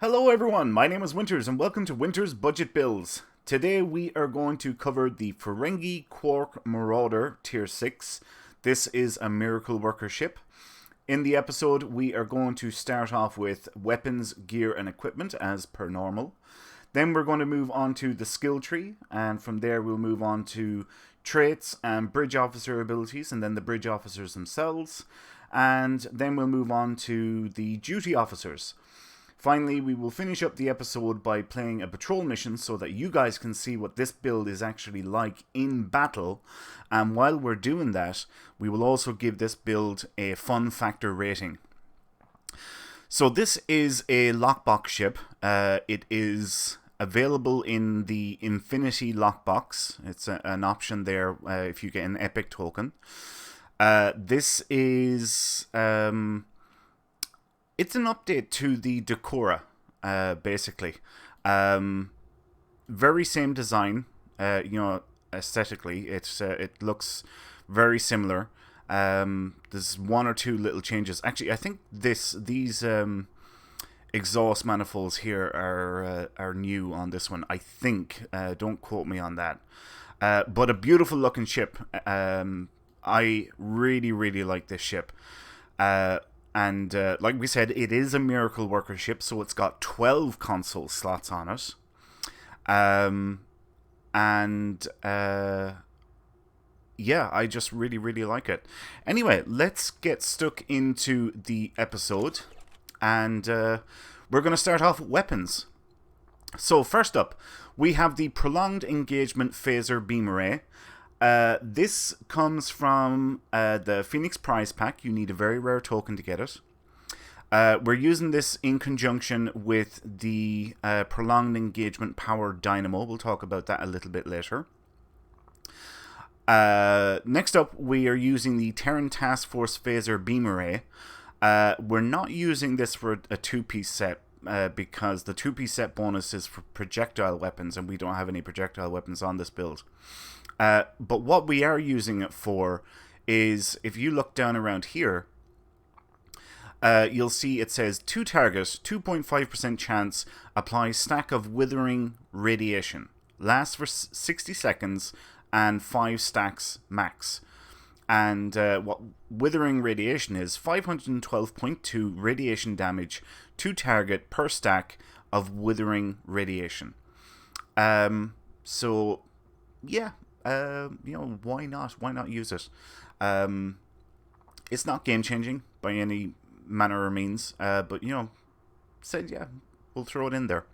Hello everyone, my name is Winters and welcome to Winters Budget Builds. Today we are going to cover the Ferengi Quark Marauder Tier 6. This is a miracle worker ship. In the episode we are going to start off with weapons, gear and equipment as per normal. Then we're going to move on to the skill tree, and from there we'll move on to traits and bridge officer abilities, and then the bridge officers themselves. And then we'll move on to the duty officers. Finally, we will finish up the episode by playing a patrol mission so that you guys can see what this build is actually like in battle. And while we're doing that, we will also give this build a fun factor rating. So this is a lockbox ship. It is available in the Infinity lockbox. It's an option there if you get an epic token. This is... it's an update to the Decora, basically. Very same design, aesthetically. It looks very similar. There's one or two little changes. Actually, I think these exhaust manifolds here are new on this one. I think. Don't quote me on that. But a beautiful looking ship. I really, really like this ship. And like we said, it is a miracle worker ship, so it's got 12 console slots on it. Yeah, I just really, really like it. Anyway, let's get stuck into the episode. And we're going to start off with weapons. So first up, we have the Prolonged Engagement Phaser Beam Array. This comes from the Phoenix Prize Pack. You need a very rare token to get it. We're using this in conjunction with the Prolonged Engagement Power Dynamo. We'll talk about that a little bit later. Next up, we are using the Terran Task Force Phaser Beam Array. We're not using this for a two-piece set because the two-piece set bonus is for projectile weapons, and we don't have any projectile weapons on this build. But what we are using it for is, if you look down around here, you'll see it says 2 targets, 2.5% chance, apply stack of withering radiation. Lasts for 60 seconds and 5 stacks max. And what withering radiation is, 512.2 radiation damage to target per stack of withering radiation. So, yeah. Why not? Why not use it? It's not game changing by any manner or means, but said yeah, we'll throw it in there.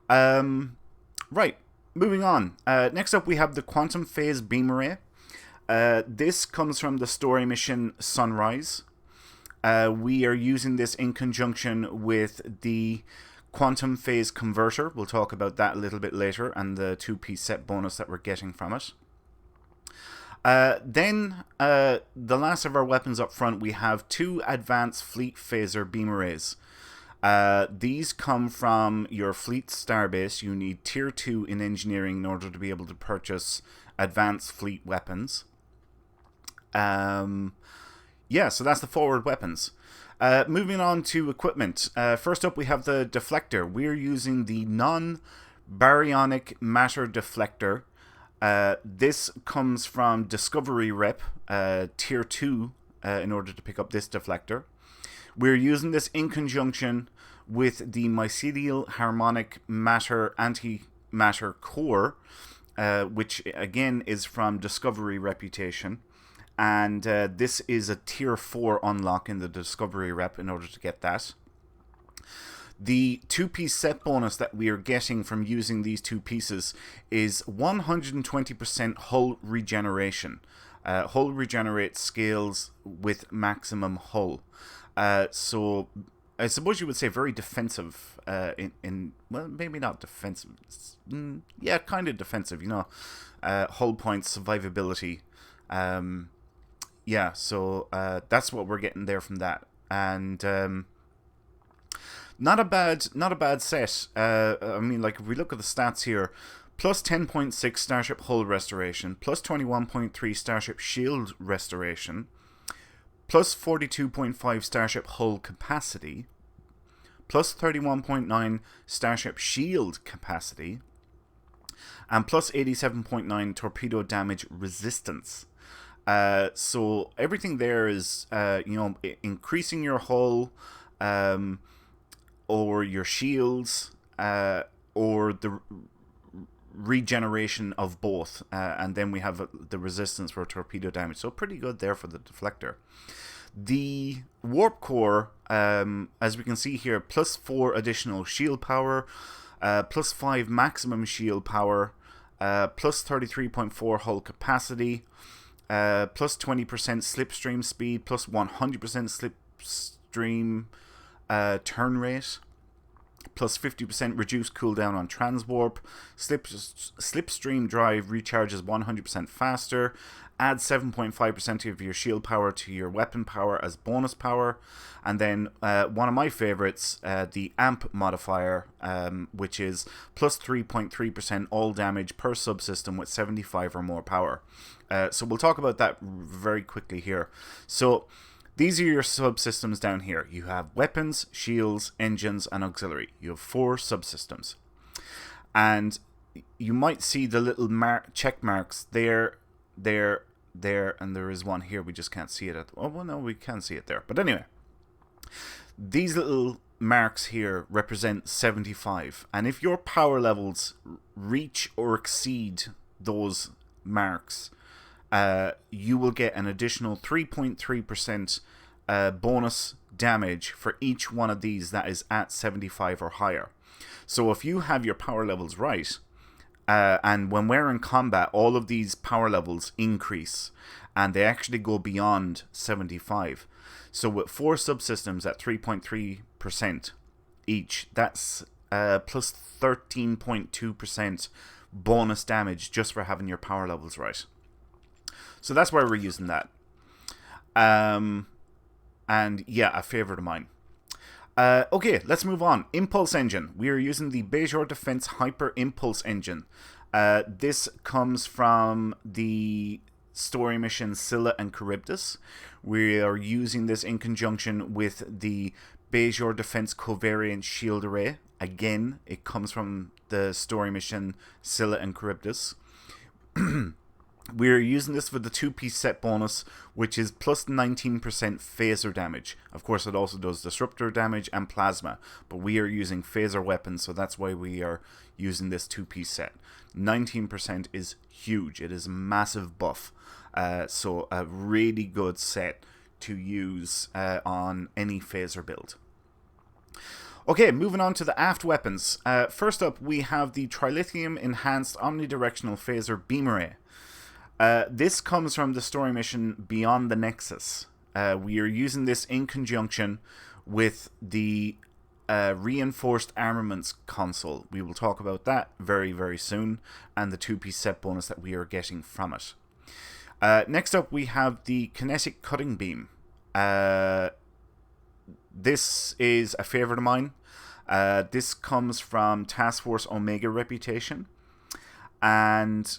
Right, moving on. Next up, we have the Quantum Phase Beam Array. This comes from the story mission Sunrise. We are using this in conjunction with the Quantum Phase Converter. We'll talk about that a little bit later, and the two-piece set bonus that we're getting from it. Then, the last of our weapons up front, we have 2 Advanced Fleet Phaser Beam Arrays. These come from your Fleet Starbase. You need Tier 2 in Engineering in order to be able to purchase Advanced Fleet Weapons. Yeah, so that's the forward weapons. Moving on to equipment. First up, we have the deflector. We're using the non-baryonic matter deflector. This comes from Discovery Rep, Tier 2, in order to pick up this deflector. We're using this in conjunction with the Mycelial Harmonic Matter Antimatter Core, which again is from Discovery Reputation. And this is a Tier 4 unlock in the Discovery Rep in order to get that. The two-piece set bonus that we are getting from using these two pieces is 120% hull regeneration. Hull regenerate scales with maximum hull. So I suppose you would say very defensive in well, maybe not defensive. Yeah, kind of defensive, hull points, survivability. Yeah, so that's what we're getting there from that. And not a bad set. I mean, like, if we look at the stats here, plus 10.6 Starship Hull Restoration, plus 21.3 Starship Shield Restoration, plus 42.5 Starship Hull Capacity, plus 31.9 Starship shield capacity, and plus 87.9 torpedo damage resistance. So everything there is, increasing your hull, or your shields, or the regeneration of both, and then we have the resistance for torpedo damage. So pretty good there for the deflector. The warp core, as we can see here, plus 4 additional shield power, plus 5 maximum shield power, plus 33.4 hull capacity, plus 20% slipstream speed, plus 100% slipstream turn rate, plus 50% reduced cooldown on transwarp, slipstream drive recharges 100% faster, add 7.5% of your shield power to your weapon power as bonus power, and then one of my favorites, the amp modifier, which is plus 3.3% all damage per subsystem with 75 or more power. So we'll talk about that very quickly here. So these are your subsystems down here. You have weapons, shields, engines, and auxiliary. You have 4 subsystems. And you might see the little check marks there, and there is one here. We just can't see it. Oh, well, no, we can see it there. But anyway, these little marks here represent 75. And if your power levels reach or exceed those marks, you will get an additional 3.3% bonus damage for each one of these that is at 75 or higher. So if you have your power levels right, and when we're in combat, all of these power levels increase, and they actually go beyond 75. So with 4 subsystems at 3.3% each, that's plus 13.2% bonus damage just for having your power levels right. So that's why we're using that. And yeah, a favorite of mine. Okay, let's move on. Impulse engine. We are using the Bajor Defense Hyper Impulse engine. This comes from the story mission Scylla and Charybdis. We are using this in conjunction with the Bajor Defense Covariant Shield Array. Again, it comes from the story mission Scylla and Charybdis. We're using this for the 2-piece set bonus, which is plus 19% phaser damage. Of course, it also does disruptor damage and plasma, but we are using phaser weapons, so that's why we are using this 2-piece set. 19% is huge. It is a massive buff. So a really good set to use on any phaser build. Okay, moving on to the aft weapons. First up, we have the Trilithium Enhanced Omnidirectional Phaser Beam Array. This comes from the story mission Beyond the Nexus. We are using this in conjunction with the Reinforced Armaments console. We will talk about that very, very soon, and the 2-piece set bonus that we are getting from it. Next up, we have the Kinetic Cutting Beam. This is a favorite of mine. This comes from Task Force Omega Reputation. And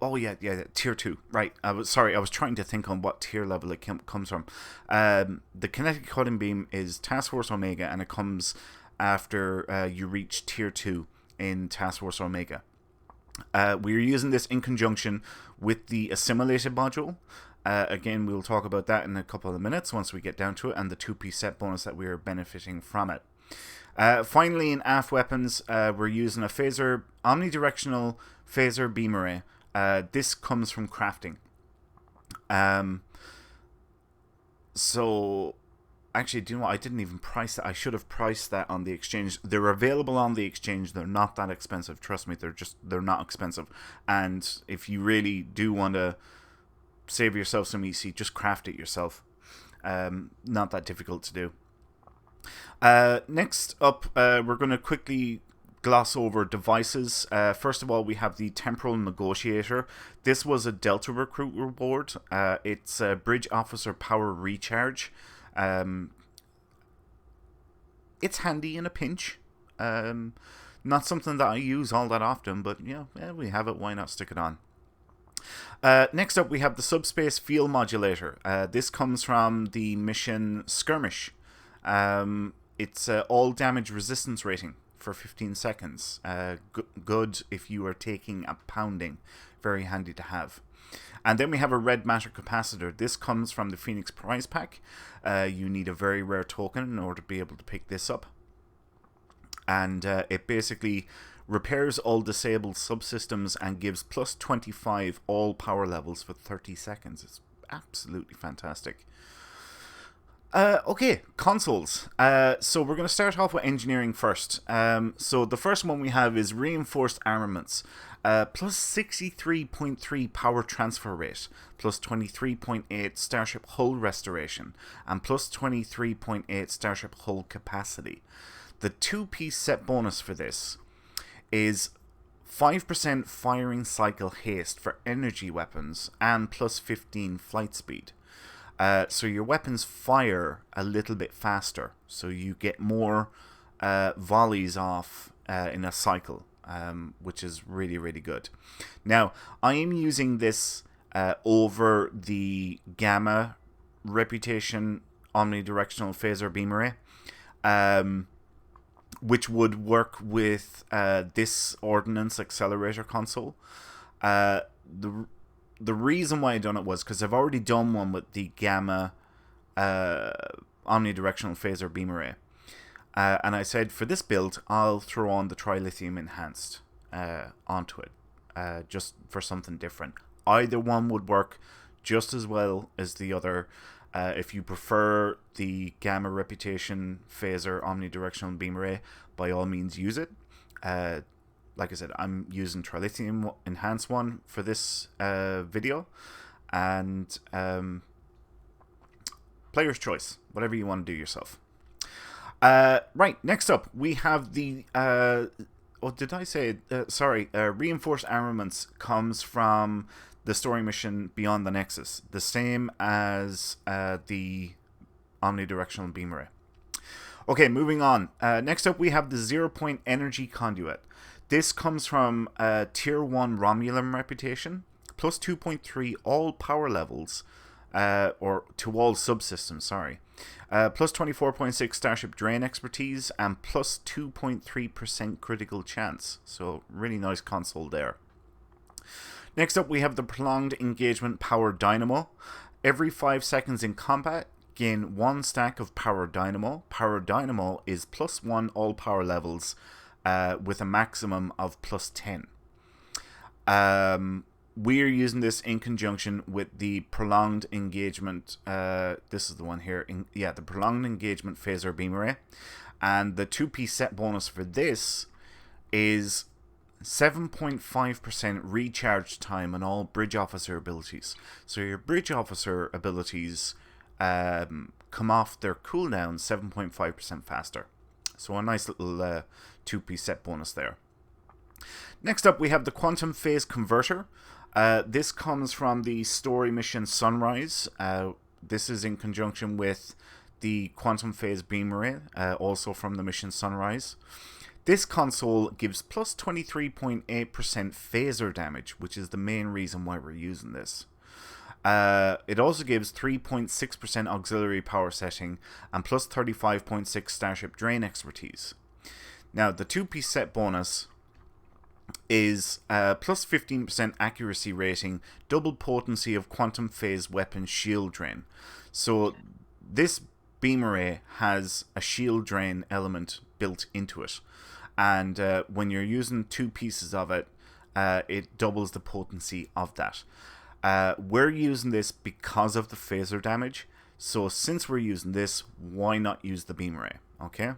oh yeah, tier 2. Right. I was trying to think on what tier level it comes from. The Kinetic Cutting Beam is Task Force Omega, and it comes after you reach tier 2 in Task Force Omega. We're using this in conjunction with the Assimilation Module. Again, we'll talk about that in a couple of minutes once we get down to it, and the 2-piece set bonus that we are benefiting from it. Finally, in aft weapons, we're using a phaser, omnidirectional phaser beam array. This comes from crafting. So, actually, do you know what? I didn't even price that. I should have priced that on the exchange. They're available on the exchange. They're not that expensive. Trust me, they're not expensive. And if you really do want to save yourself some EC, just craft it yourself. Not that difficult to do. Next up, we're going to quickly gloss over devices. First of all, we have the Temporal Negotiator. This was a Delta Recruit reward. It's a Bridge Officer Power Recharge. It's handy in a pinch. Not something that I use all that often, but yeah, we have it. Why not stick it on? Next up, we have the Subspace Field Modulator. This comes from the mission Skirmish. It's all damage resistance rating for 15 seconds. Good if you are taking a pounding. Very handy to have. And then we have a red matter capacitor. This comes from the Phoenix prize pack. You need a very rare token in order to be able to pick this up. And it basically repairs all disabled subsystems and gives plus 25 all power levels for 30 seconds. It's absolutely fantastic. Okay, consoles. So we're going to start off with engineering first. So the first one we have is Reinforced Armaments. Plus 63.3 power transfer rate, plus 23.8 Starship hull restoration, and plus 23.8 Starship hull capacity. The 2-piece set bonus for this is 5% firing cycle haste for energy weapons and plus 15 flight speed. So your weapons fire a little bit faster, so you get more volleys off in a cycle, which is really, really good. Now, I am using this over the Gamma Reputation Omnidirectional Phaser Beam Array, which would work with this Ordnance Accelerator console. The reason why I done it was because I've already done one with the Gamma Omnidirectional Phaser Beam Array. And I said, for this build, I'll throw on the Trilithium Enhanced onto it, just for something different. Either one would work just as well as the other. If you prefer the Gamma Reputation Phaser Omnidirectional Beam Array, by all means use it. Like I said, I'm using Trilithium Enhanced one for this video. And player's choice. Whatever you want to do yourself. Right, next up, we have the... Reinforced Armaments comes from the story mission Beyond the Nexus, the same as the Omnidirectional Beam Array. Okay, moving on. Next up, we have the 0-point Energy Conduit. This comes from Tier 1 Romulan Reputation, plus 2.3 all power levels, or to all subsystems, sorry. Plus 24.6 Starship Drain Expertise, and plus 2.3% critical chance. So, really nice console there. Next up, we have the Prolonged Engagement Power Dynamo. Every 5 seconds in combat, gain 1 stack of Power Dynamo. Power Dynamo is plus 1 all power levels with a maximum of plus 10. We're using this in conjunction with the Prolonged Engagement. This is the one here. The Prolonged Engagement Phaser Beam Array. And the 2-piece set bonus for this is 7.5% recharge time on all bridge officer abilities. So your bridge officer abilities come off their cooldown 7.5% faster. So a nice little 2-piece set bonus there. Next up, we have the Quantum Phase Converter. This comes from the story mission Sunrise. This is in conjunction with the Quantum Phase Beam Array, also from the mission Sunrise. This console gives plus 23.8% phaser damage, which is the main reason why we're using this. It also gives 3.6% auxiliary power setting and plus 35.6 Starship Drain Expertise. Now, the 2-piece set bonus is plus 15% accuracy rating, double potency of quantum phase weapon shield drain. So this beam array has a shield drain element built into it. And when you're using 2 pieces of it, it doubles the potency of that. We're using this because of the phaser damage. So since we're using this, why not use the beam array? Okay.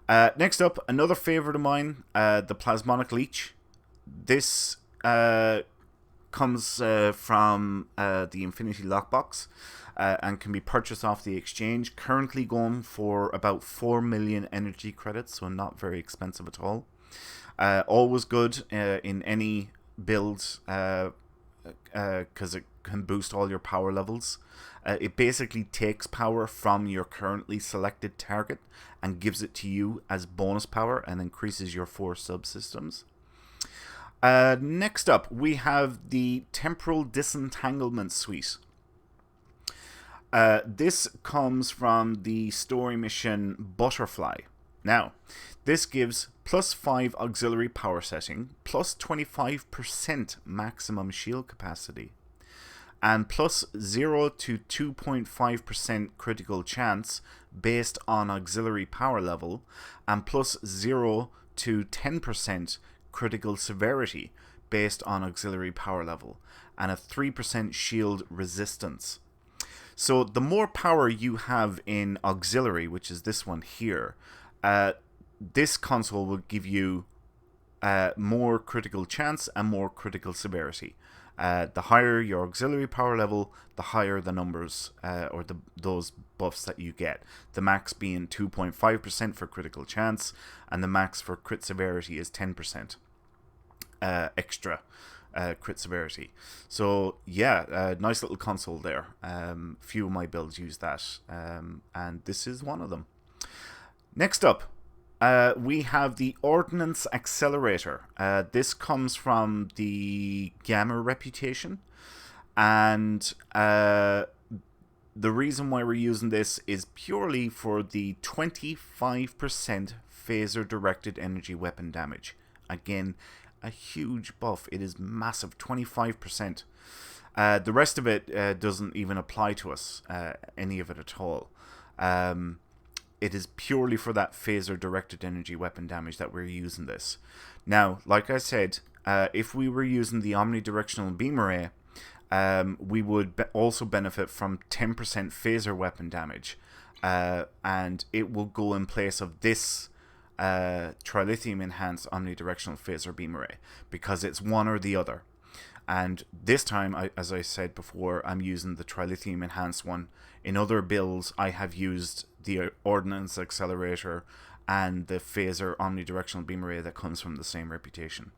Next up, another favorite of mine, the Plasmonic Leech. This comes from the Infinity Lockbox and can be purchased off the exchange. Currently going for about 4 million energy credits, so not very expensive at all. Always good in any build because it can boost all your power levels. It basically takes power from your currently selected target and gives it to you as bonus power and increases your 4 subsystems. Next up, we have the Temporal Disentanglement suite. This comes from the story mission Butterfly. Now, this gives +5 auxiliary power setting, +25% maximum shield capacity, and +0 to 2.5% critical chance based on auxiliary power level, and +0 to 10% critical severity based on auxiliary power level, and a 3% shield resistance. So the more power you have in auxiliary, which is this one here, this console will give you more critical chance and more critical severity. The higher your auxiliary power level, the higher the numbers or those buffs that you get. The max being 2.5% for critical chance, and the max for crit severity is 10% extra crit severity. So yeah, nice little console there. Few of my builds use that, and this is one of them. Next up, we have the Ordnance Accelerator. This comes from the Gamma reputation, and the reason why we're using this is purely for the 25% phaser directed energy weapon damage. Again, a huge buff. It is massive, 25%. The rest of it doesn't even apply to us, any of it at all. It is purely for that phaser directed energy weapon damage that we're using this. Now, like I said, if we were using the omnidirectional beam array, we would also benefit from 10% phaser weapon damage, and it will go in place of this trilithium enhanced omnidirectional phaser beam array, because it's one or the other. And this time, as I said before, I'm using the trilithium enhanced one. In other builds, I have used the Ordnance Accelerator and the phaser omnidirectional beam array that comes from the same reputation.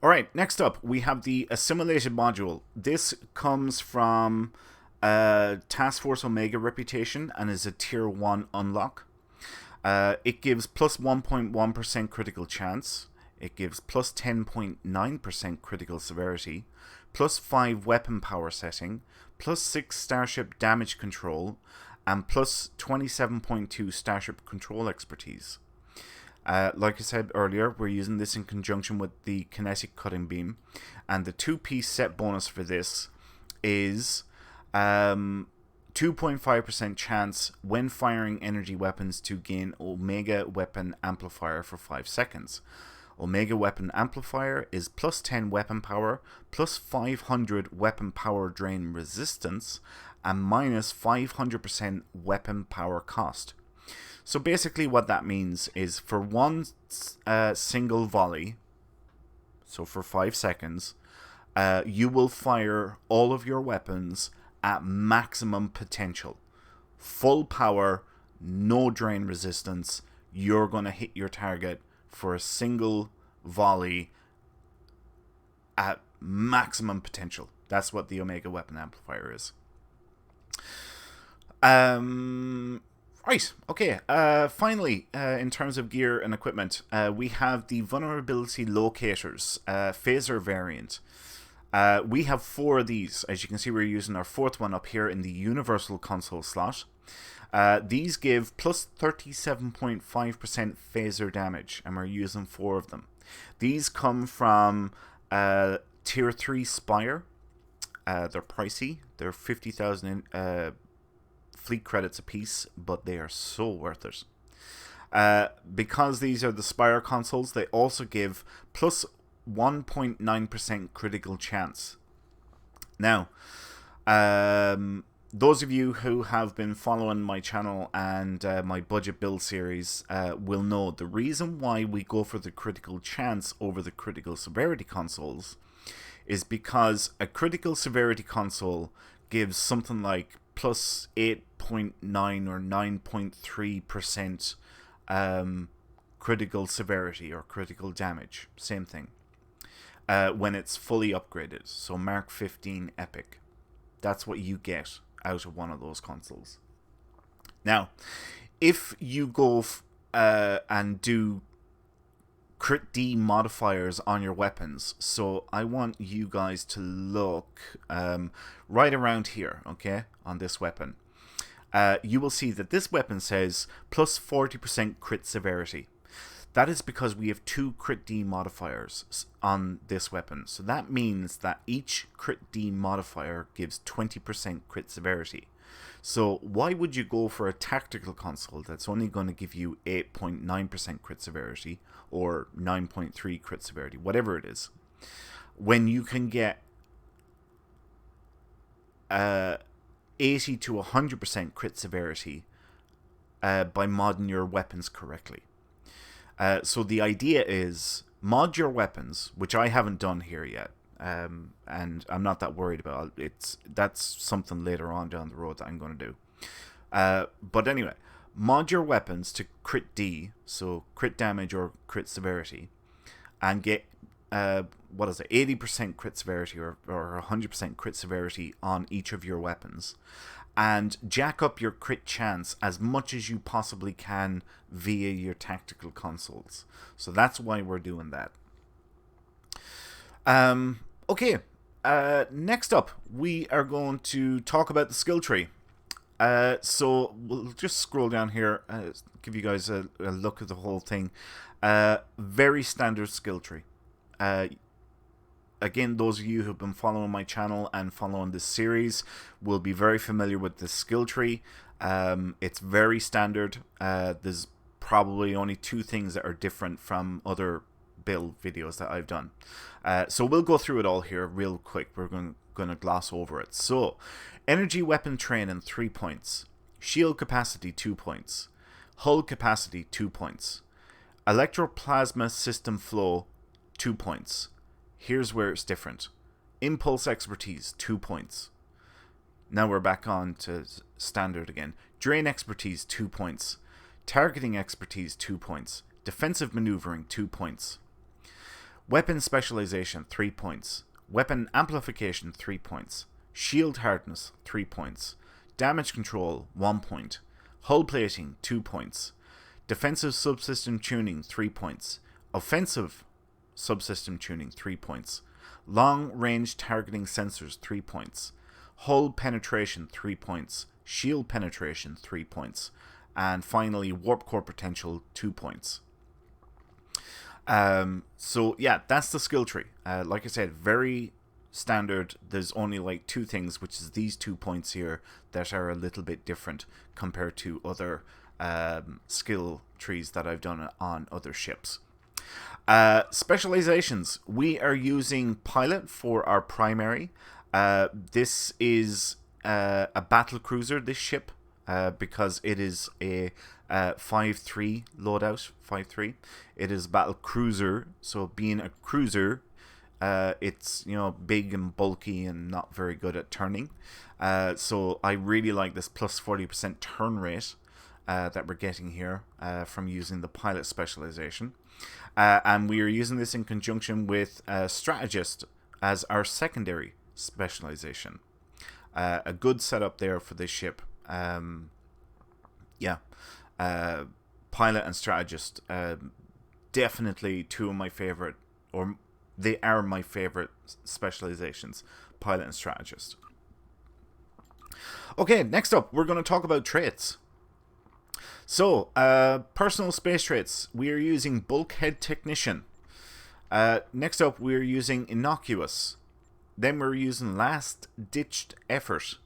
Alright, next up, we have the Assimilation Module. This comes from Task Force Omega reputation and is a Tier 1 unlock. It gives +1.1% critical chance. It gives +10.9% critical severity, +5 weapon power setting, +6 Starship damage control, and +27.2 Starship control expertise. Like I said earlier, we're using this in conjunction with the Kinetic cutting beam, and the 2-piece set bonus for this is 2.5% chance when firing energy weapons to gain Omega Weapon Amplifier for 5 seconds. Omega Weapon Amplifier is +10 weapon power, +500 weapon power drain resistance, and -500% weapon power cost. So basically what that means is for one single volley, so for 5 seconds, you will fire all of your weapons at maximum potential. Full power, no drain resistance. You're going to hit your target for a single volley at maximum potential. That's what the Omega Weapon Amplifier is. Right, okay. Finally, in terms of gear and equipment, we have the Vulnerability Locators, Phaser variant. We have 4 of these. As you can see, we're using our 4th one up here in the Universal Console slot. These give +37.5% phaser damage, and we're using 4 of them. These come from Tier 3 Spire. They're pricey. They're 50,000 fleet credits a piece, but they are so worth it. Because these are the Spire consoles, they also give +1.9% critical chance. Now, those of you who have been following my channel and my budget build series will know the reason why we go for the critical chance over the critical severity consoles is because a critical severity console gives something like +8.9 or 9.3% critical severity or critical damage. Same thing. When it's fully upgraded. So Mark 15 Epic. That's what you get out of one of those consoles. Now, if you go and do crit D modifiers on your weapons. So I want you guys to look right around here, okay, on this weapon. You will see that this weapon says plus 40% crit severity. That is because we have 2 crit D modifiers on this weapon. So that means that each crit D modifier gives 20% crit severity. So why would you go for a tactical console that's only going to give you 8.9% crit severity or 9.3 crit severity, whatever it is, when you can get 80 to 100% crit severity by modding your weapons correctly? So the idea is mod your weapons, which I haven't done here yet, and I'm not that worried about. That's something later on down the road that I'm going to do. But anyway, mod your weapons to crit D, so crit damage or crit severity, and get 80% crit severity or 100% crit severity on each of your weapons, and jack up your crit chance as much as you possibly can via your tactical consoles. So that's why we're doing that. Okay, next up, we are going to talk about the skill tree. So we'll just scroll down here, give you guys a look at the whole thing. Very standard skill tree. Again, those of you who've been following my channel and following this series will be very familiar with this skill tree. It's very standard. There's probably only 2 things that are different from other build videos that I've done. So we'll go through it all here real quick. We're going to gloss over it. So, energy weapon training 3 points. Shield capacity 2 points. Hull capacity 2 points. Electroplasma system flow 2 points. Here's where it's different. Impulse expertise 2 points. Now we're back on to standard again. Drain expertise 2 points. Targeting expertise 2 points. Defensive maneuvering 2 points. Weapon specialization 3 points. Weapon amplification 3 points. Shield hardness 3 points. Damage control 1 point. Hull plating 2 points. Defensive subsystem tuning 3 points. Offensive subsystem tuning 3 points. Long range targeting sensors 3 points. Hull penetration 3 points. Shield penetration 3 points. And finally warp core potential 2 points. So yeah, that's the skill tree. Like I said, very standard. There's only like 2 things, which is these 2 points here that are a little bit different compared to other skill trees that I've done on other ships. Specializations. We are using pilot for our primary. This is a battle cruiser, this ship, because it is a 5-3 loadout. 5-3. It is a battle cruiser, so being a cruiser, it's, you know, big and bulky and not very good at turning. So I really like this plus 40% turn rate that we're getting here from using the pilot specialization. And we are using this in conjunction with Strategist as our secondary specialization. A good setup there for this ship. Yeah. Pilot and Strategist, definitely 2 of my favorite, or they are my favorite specializations, Pilot and Strategist. Okay, next up, we're going to talk about traits. So, personal space traits. We are using Bulkhead Technician. Next up, we are using Innocuous. Then we're using Last Ditched Effort.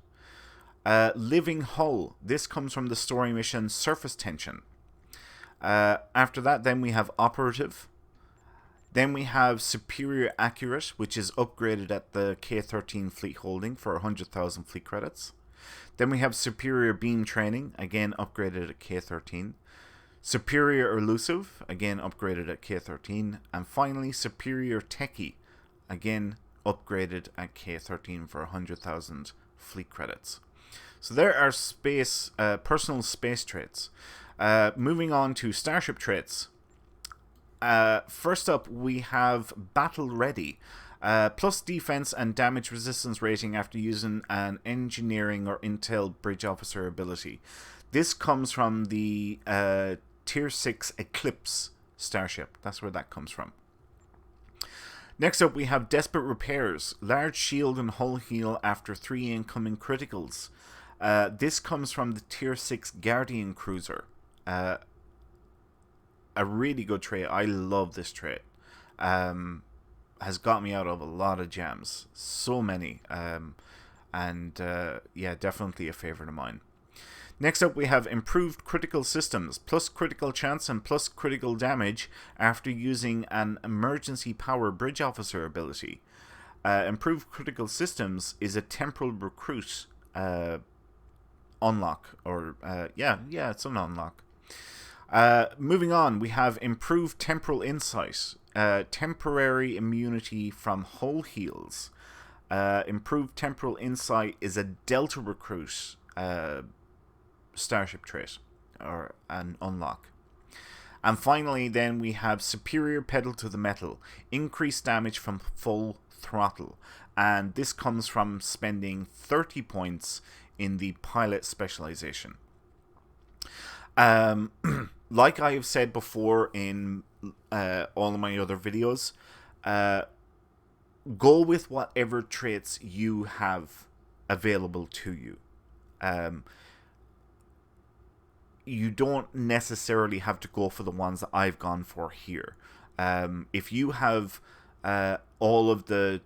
Living Hull. This comes from the story mission Surface Tension. After that, then we have Operative. Then we have Superior Accurate, which is upgraded at the K-13 fleet holding for 100,000 fleet credits. Then we have Superior Beam Training, again upgraded at K-13. Superior Elusive, again upgraded at K-13. And finally, Superior Techie, again upgraded at K-13 for 100,000 fleet credits. So there are personal space traits. Moving on to Starship Traits. First up, we have Battle Ready. Plus defense and damage resistance rating after using an engineering or intel bridge officer ability. This comes from the Tier 6 Eclipse starship. That's where that comes from. Next up, we have Desperate Repairs. Large shield and hull heal after 3 incoming criticals. This comes from the Tier 6 Guardian Cruiser. A really good trait. I love this trait. Has got me out of a lot of jams. So many. Yeah, definitely a favorite of mine. Next up, we have Improved Critical Systems, plus critical chance and plus critical damage after using an Emergency Power Bridge Officer ability. Improved Critical Systems is a Temporal Recruit unlock, or yeah, it's an unlock. Moving on, we have Improved Temporal Insight, temporary immunity from hull heals. Improved Temporal Insight is a Delta Recruit Starship Trait, or an unlock. And finally, then we have Superior Pedal to the Metal, increased damage from full throttle. And this comes from spending 30 points in the Pilot Specialization. Like I have said before in all of my other videos, go with whatever traits you have available to you. You don't necessarily have to go for the ones that I've gone for here. If you have all of the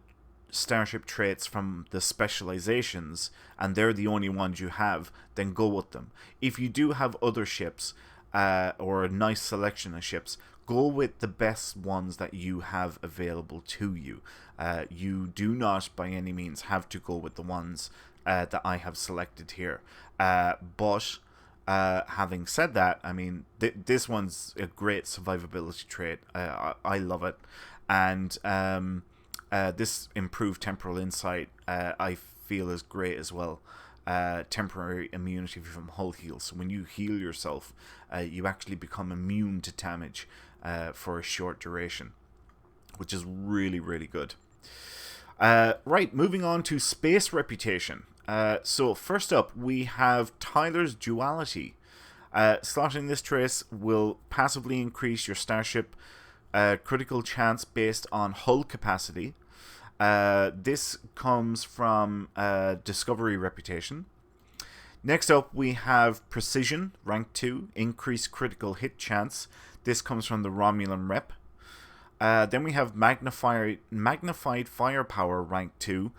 Starship traits from the Specializations and they're the only ones you have, then go with them. If you do have other ships or a nice selection of ships, go with the best ones that you have available to you. You do not by any means have to go with the ones that I have selected here. But having said that, I mean, this one's a great survivability trait. I love it. And this improved temporal insight, I feel is great as well. Temporary immunity from hull heal. So when you heal yourself, you actually become immune to damage for a short duration, which is really, really good. Right, moving on to space reputation. So first up, we have Tyler's Duality. Slotting this trait will passively increase your starship critical chance based on hull capacity. This comes from Discovery Reputation. Next up, we have Precision, rank 2, increased critical hit chance. This comes from the Romulan Rep. Then we have Magnified Firepower, rank 2,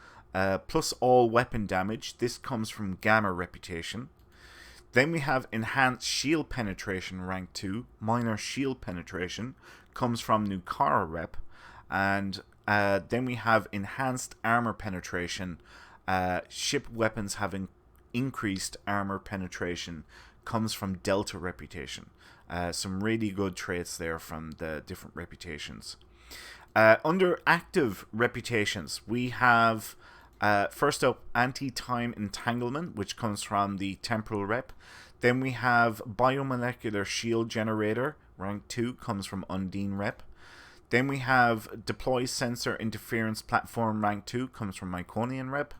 plus all weapon damage. This comes from Gamma Reputation. Then we have Enhanced Shield Penetration, rank 2, minor shield penetration, comes from Nukara Rep. And then we have Enhanced Armor Penetration, ship weapons having increased armor penetration, comes from Delta Reputation. Some really good traits there from the different reputations. Under active reputations, we have first up Anti-Time Entanglement, which comes from the Temporal Rep. Then we have Biomolecular Shield Generator, rank 2, comes from Undine Rep. Then we have Deploy Sensor Interference Platform, rank 2, comes from Myconian Rep.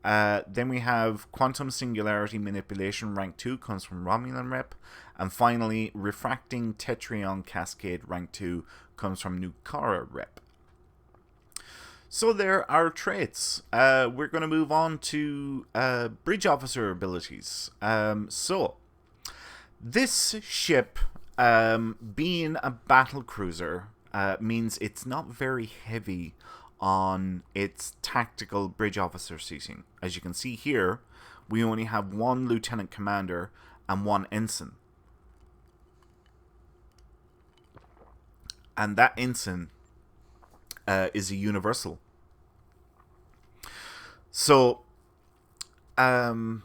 Then we have Quantum Singularity Manipulation, rank 2, comes from Romulan Rep. And finally, Refracting Tetrion Cascade, rank 2, comes from Nukara Rep. So there are traits. We're going to move on to Bridge Officer abilities. So, this ship, being a battle cruiser, means it's not very heavy on its tactical bridge officer seating. As you can see here, we only have one lieutenant commander and one ensign. And that ensign is a universal. So, an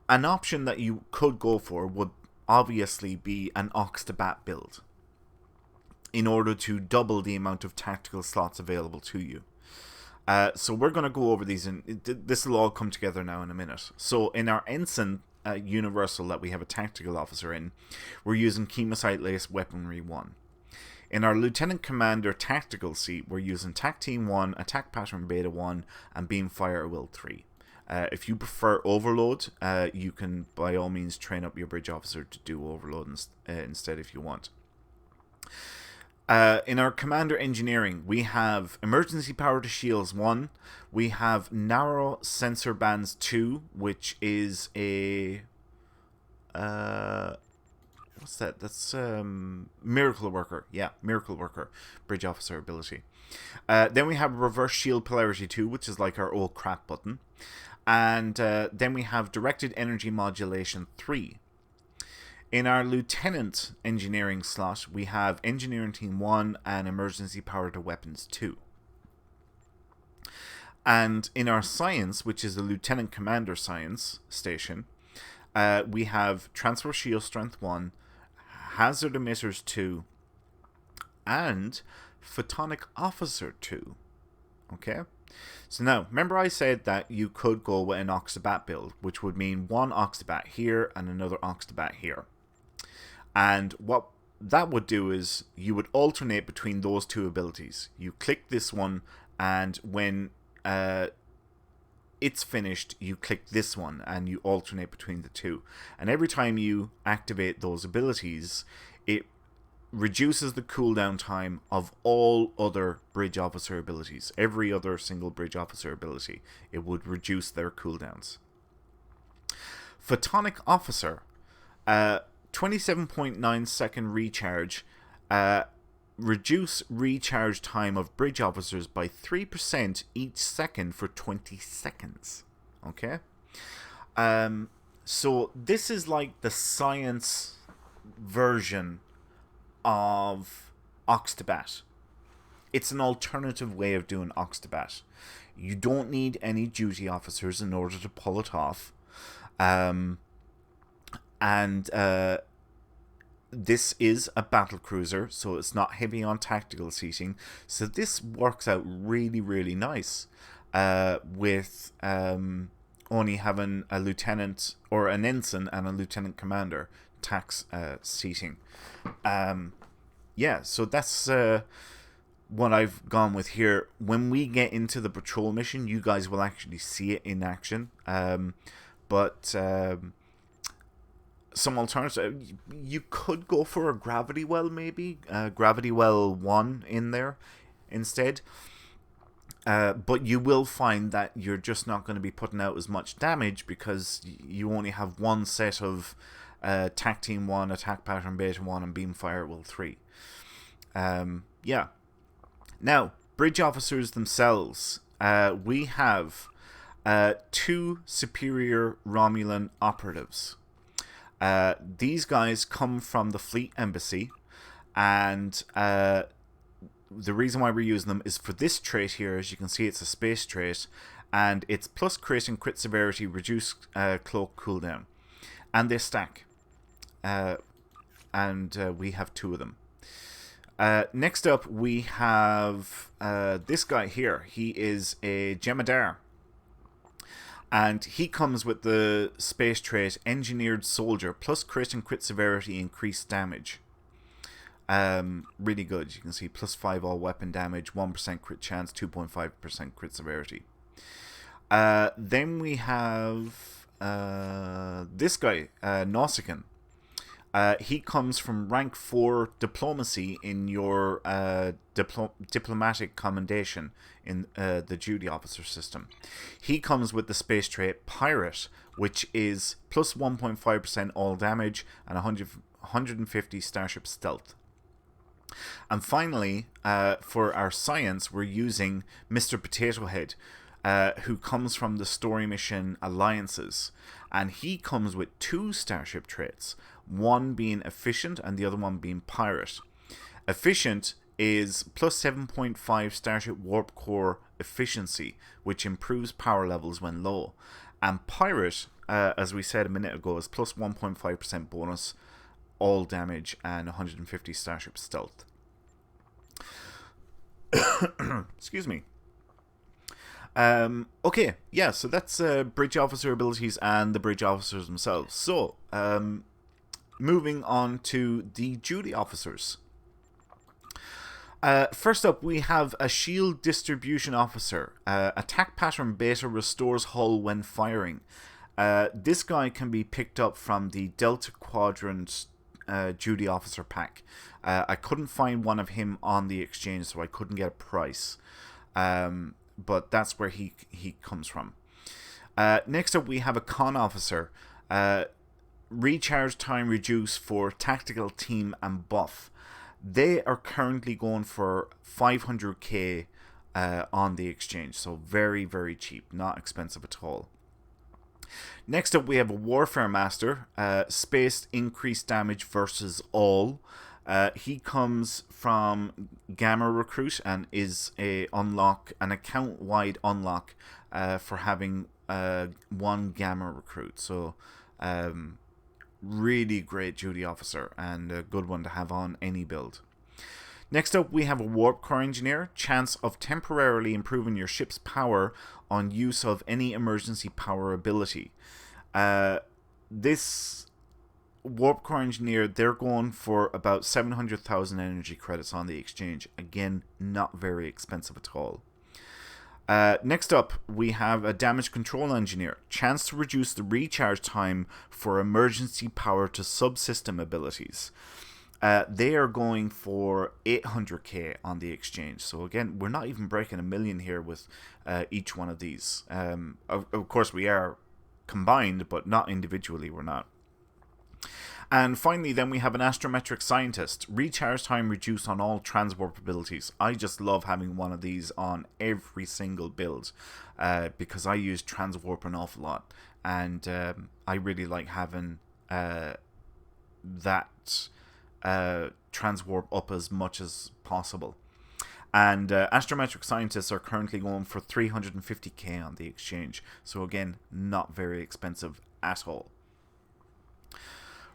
option that you could go for would obviously be an Ox to Bat build, in order to double the amount of tactical slots available to you. So we're going to go over these, and this will all come together now in a minute. So in our Ensign Universal that we have a tactical officer in, we're using Chemosite Lace Weaponry 1. In our Lieutenant Commander Tactical seat, we're using Tac Team 1, Attack Pattern Beta 1, and Beam Fire Will 3. If you prefer Overload, you can by all means train up your Bridge Officer to do Overload instead if you want. In our Commander Engineering, we have Emergency Power to Shields 1. We have Narrow Sensor Bands 2, which is a... what's that? That's Miracle Worker. Yeah, Miracle Worker. Bridge Officer ability. Then we have Reverse Shield Polarity 2, which is like our old crap button. And then we have Directed Energy Modulation 3. In our Lieutenant Engineering slot, we have Engineering Team 1 and Emergency Power to Weapons 2. And in our Science, which is the Lieutenant Commander Science Station, we have Transfer Shield Strength 1, Hazard Emitters 2, and Photonic Officer 2. Okay? So now, remember I said that you could go with an Octobat build, which would mean one Octobat here and another Octobat here. And what that would do is you would alternate between those two abilities. You click this one, and when it's finished, you click this one, and you alternate between the two. And every time you activate those abilities, it reduces the cooldown time of all other Bridge Officer abilities. Every other single Bridge Officer ability, it would reduce their cooldowns. Photonic Officer, 27.9 second recharge, reduce recharge time of Bridge Officers by 3% each second for 20 seconds. Okay? So this is like the science version of Octobat. It's an alternative way of doing Octobat. You don't need any duty officers in order to pull it off. This is a battle cruiser, so it's not heavy on tactical seating. So this works out really, really nice with only having a lieutenant or an ensign and a lieutenant commander tax seating. Yeah, so that's what I've gone with here. When we get into the patrol mission, you guys will actually see it in action. Some alternative, you could go for a Gravity Well, maybe Gravity Well 1 in there instead, but you will find that you're just not going to be putting out as much damage because you only have one set of Tac Team 1, Attack Pattern Beta 1, and Beam Fire Will 3. Yeah. Now, Bridge Officers themselves, we have 2 superior Romulan operatives. These guys come from the Fleet Embassy, and the reason why we're using them is for this trait here. As you can see, it's a space trait, and it's plus crit and crit severity, reduce cloak cooldown, and they stack. And we have 2 of them. Next up, we have this guy here. He is a Jemadar. And he comes with the space trait Engineered Soldier, plus crit and crit severity, increased damage. Really good. You can see plus 5 all weapon damage, 1% crit chance, 2.5% crit severity. Then we have this guy, Nausicaan. He comes from rank 4 diplomacy in your diplomatic commendation in the duty officer system. He comes with the space trait Pirate, which is plus 1.5% all damage and 150 Starship stealth. And finally, for our science, we're using Mr. Potato Head, who comes from the story mission Alliances. And he comes with 2 Starship traits, one being Efficient and the other one being Pirate. Efficient is plus 7.5 Starship Warp Core efficiency, which improves power levels when low. And Pirate, as we said a minute ago, is plus 1.5% bonus, all damage, and 150 Starship stealth. Excuse me. Okay, yeah, so that's Bridge Officer abilities and the Bridge Officers themselves. So, moving on to the Duty Officers. First up, we have a Shield Distribution Officer. Attack Pattern Beta restores hull when firing. This guy can be picked up from the Delta Quadrant duty officer pack. I couldn't find one of him on the exchange, so I couldn't get a price. But that's where he comes from. Next up, we have a con officer. Recharge time reduced for tactical team and buff. They are currently going for 500k on the exchange, so very, very cheap, not expensive at all. Next up, we have a Warfare Master, spaced increased damage versus all. He comes from Gamma Recruit and is an account-wide unlock for having one Gamma Recruit. So, really great duty officer and a good one to have on any build. Next up, we have a Warp Core Engineer. Chance of temporarily improving your ship's power on use of any emergency power ability. This Warp Core Engineer, they're going for about 700,000 energy credits on the exchange. Again, not very expensive at all. Next up, we have a Damage Control Engineer. Chance to reduce the recharge time for emergency power to subsystem abilities. They are going for 800k on the exchange. So again, we're not even breaking 1 million here with each one of these. Of course, we are combined, but not individually, we're not. And finally, then we have an Astrometric Scientist. Recharge time reduced on all transwarp abilities. I just love having one of these on every single build because I use transwarp an awful lot. And I really like having that transwarp up as much as possible. And Astrometric Scientists are currently going for 350k on the exchange. So again, not very expensive at all.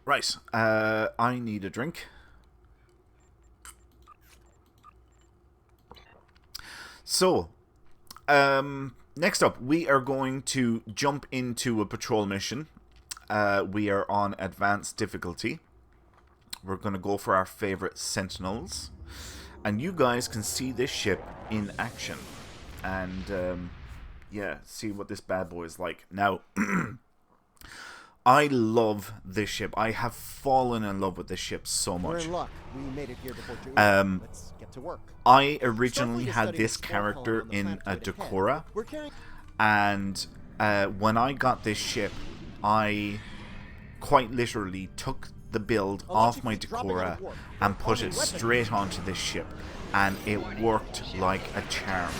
Right, I need a drink. So, next up, we are going to jump into a patrol mission. We are on advanced difficulty. We're going to go for our favorite Sentinels. And you guys can see this ship in action. And, yeah, see what this bad boy is like. Now, I love this ship. I have fallen in love with this ship so much. We're in luck. We made it here before Julie. Let's get to work. I originally had this character in a Decora. And when I got this ship, I quite literally took the build off my Decora and put it straight onto this ship, and it worked like a charm.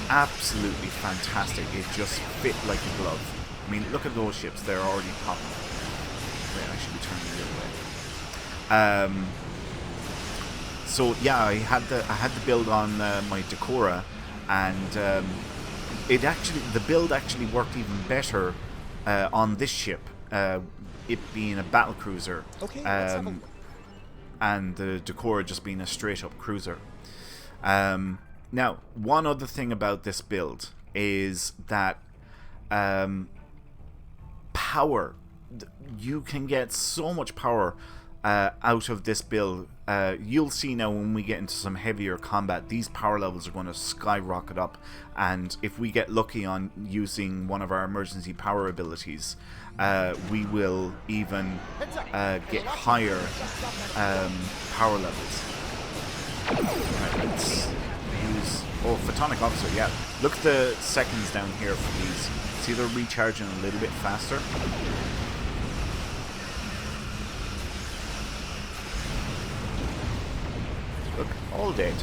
Absolutely fantastic. It just fit like a glove. I mean, look at those ships, they're already popping. Wait, I should be turning the other way. So yeah, I had the build on my Decora, and the build actually worked even better on this ship. It being a battle cruiser, and the Decora just being a straight up cruiser. Now, one other thing about this build is that power. You can get so much power out of this build. You'll see now when we get into some heavier combat, these power levels are going to skyrocket up, and if we get lucky on using one of our emergency power abilities, we will even get higher power levels. Right, let's use... Oh, Photonic Officer, yeah. Look at the seconds down here for these. See, they're recharging a little bit faster. Look, all dead.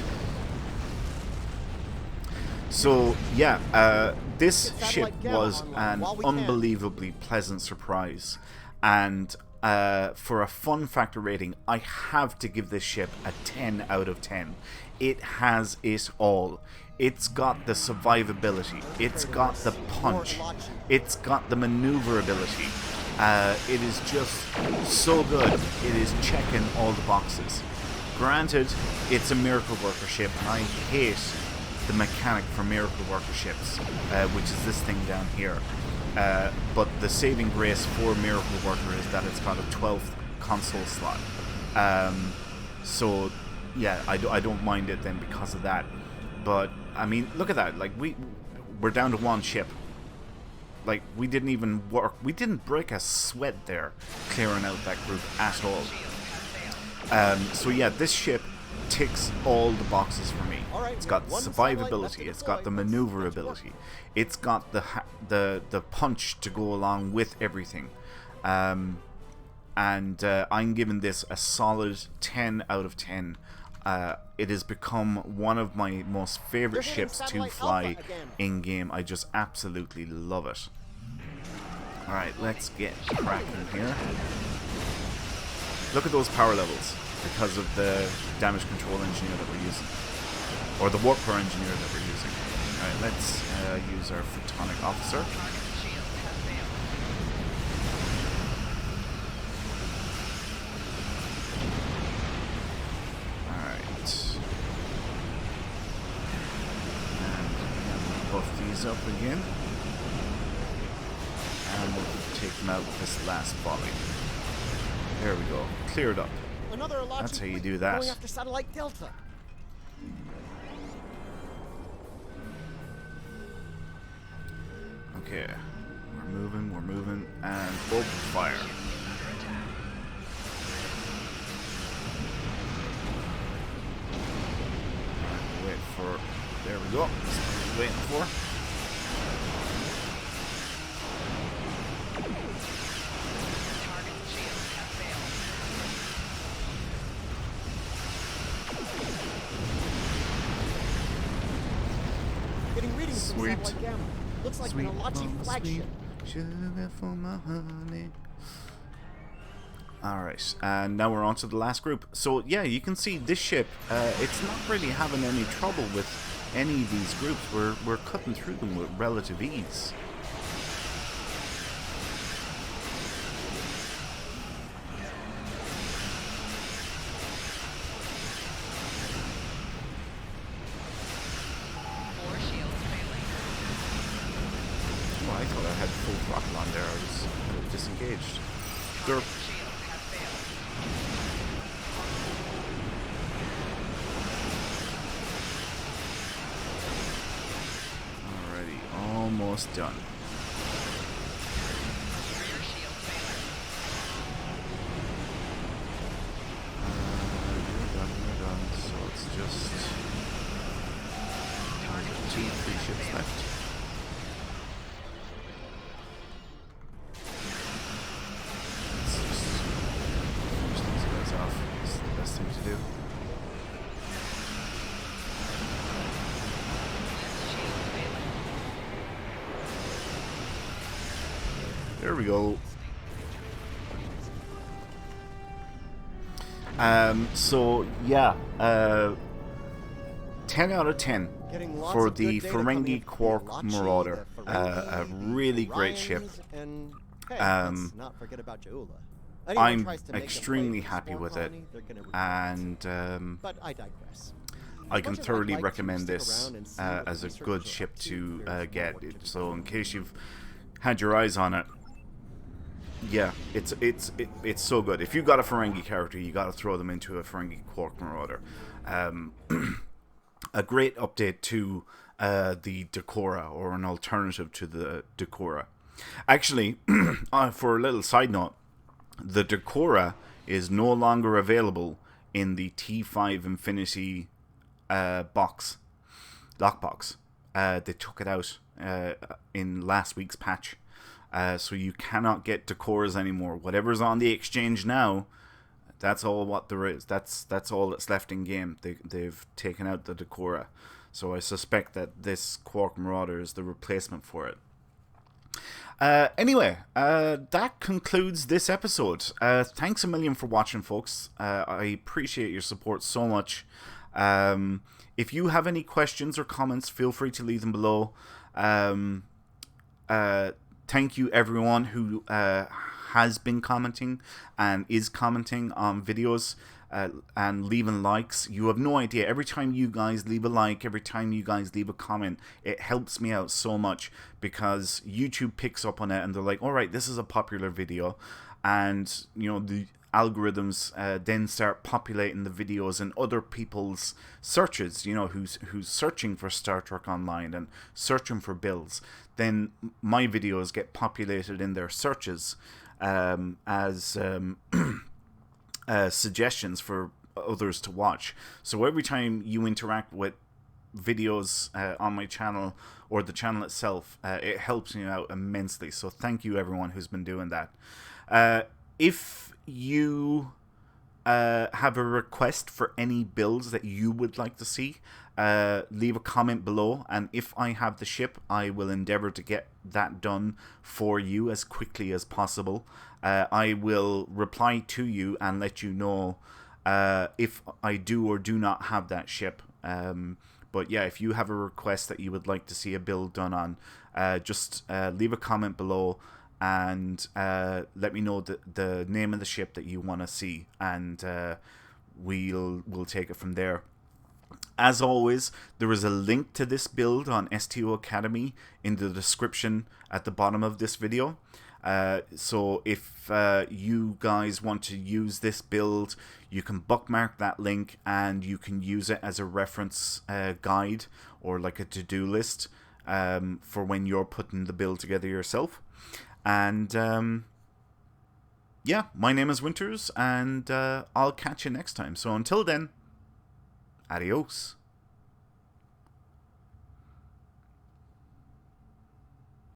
So, yeah, this ship was an unbelievably pleasant surprise. And for a fun factor rating, I have to give this ship a 10 out of 10. It has it all. It's got the survivability, it's got the punch, it's got the maneuverability. It is just so good. It is checking all the boxes. Granted, it's a Miracle Worker ship, and I hate the mechanic for Miracle Worker ships, which is this thing down here. But the saving grace for Miracle Worker is that it's got a 12th console slot. So, yeah, I don't mind it then because of that. But I mean, look at that. Like, we're down to one ship. Like, we didn't even work. We didn't break a sweat there clearing out that group at all. So yeah, this ship ticks all the boxes for me. All right, It's we got have one satellite left survivability, to it's got the deploy. Let's maneuverability, it's got the punch to go along with everything. And I'm giving this a solid 10 out of 10. It has become one of my most favorite They're hitting ships to satellite fly Alpha again. in game. I just absolutely love it. Alright, let's get cracking here. Look at those power levels because of the damage control engineer that we're using. Or the warp core engineer that we're using. Alright, let's use our photonic officer. Buff these up again, and we'll take them out with this last volley. There we go, cleared up. Another That's how you do that. Going after satellite Delta. Okay, we're moving, and open fire. Wait for. There we go. That's what I was waiting for. Getting readings from Sweet. satellite Gamma. Looks like an Alachi flagship. Sugar for my honey. Alright, and now we're on to the last group. So yeah, you can see this ship, it's not really having any trouble with any of these groups. We're cutting through them with relative ease. Oh, I thought I had full throttle on there. I was disengaged. Derp. Almost done. We're done. So it's just 3 ships left. Let's just finish these guys off. It's the best thing to do. There we go. So yeah, 10 out of 10 for the Ferengi Quark Marauder. A really great ship. And, hey, let's not forget about Jaula. Anyone I'm tries to make extremely a play happy for with Spawn it, Colony, they're gonna regret. But I digress. I can Bunch of thoroughly I'd like to recommend stick this around and see what as a researchers good are ship up to There's get. more to So do. in case you've had your eyes on it, yeah, it's so good. If you've got a Ferengi character, you got to throw them into a Ferengi Quark Marauder. A great update to the Decora, or an alternative to the Decora. Actually, for a little side note, the Decora is no longer available in the T5 Infinity lockbox. They took it out in last week's patch. So you cannot get Decoras anymore. Whatever's on the exchange now, that's all what there is. That's all that's left in game. They've taken out the Decora. So I suspect that this Quark Marauder is the replacement for it. Anyway, that concludes this episode. Thanks a million for watching, folks. I appreciate your support so much. If you have any questions or comments, feel free to leave them below. Thank you everyone who has been commenting and is commenting on videos and leaving likes. You have no idea. Every time you guys leave a like, every time you guys leave a comment, it helps me out so much, because YouTube picks up on it and they're like, all right, this is a popular video, and you know, the algorithms then start populating the videos in other people's searches, you know, who's searching for Star Trek Online and searching for builds. Then my videos get populated in their searches as suggestions for others to watch. So every time you interact with videos on my channel or the channel itself, it helps me out immensely. So thank you everyone who's been doing that. If you have a request for any builds that you would like to see, leave a comment below, and if I have the ship, I will endeavor to get that done for you as quickly as possible. I will reply to you and let you know if I do or do not have that ship. But yeah, if you have a request that you would like to see a build done on, just leave a comment below and let me know the name of the ship that you want to see, and we'll take it from there. As always, there is a link to this build on STO Academy in the description at the bottom of this video. So if you guys want to use this build, you can bookmark that link and you can use it as a reference guide or like a to-do list for when you're putting the build together yourself. And yeah, my name is Winters, and I'll catch you next time. So until then, adios.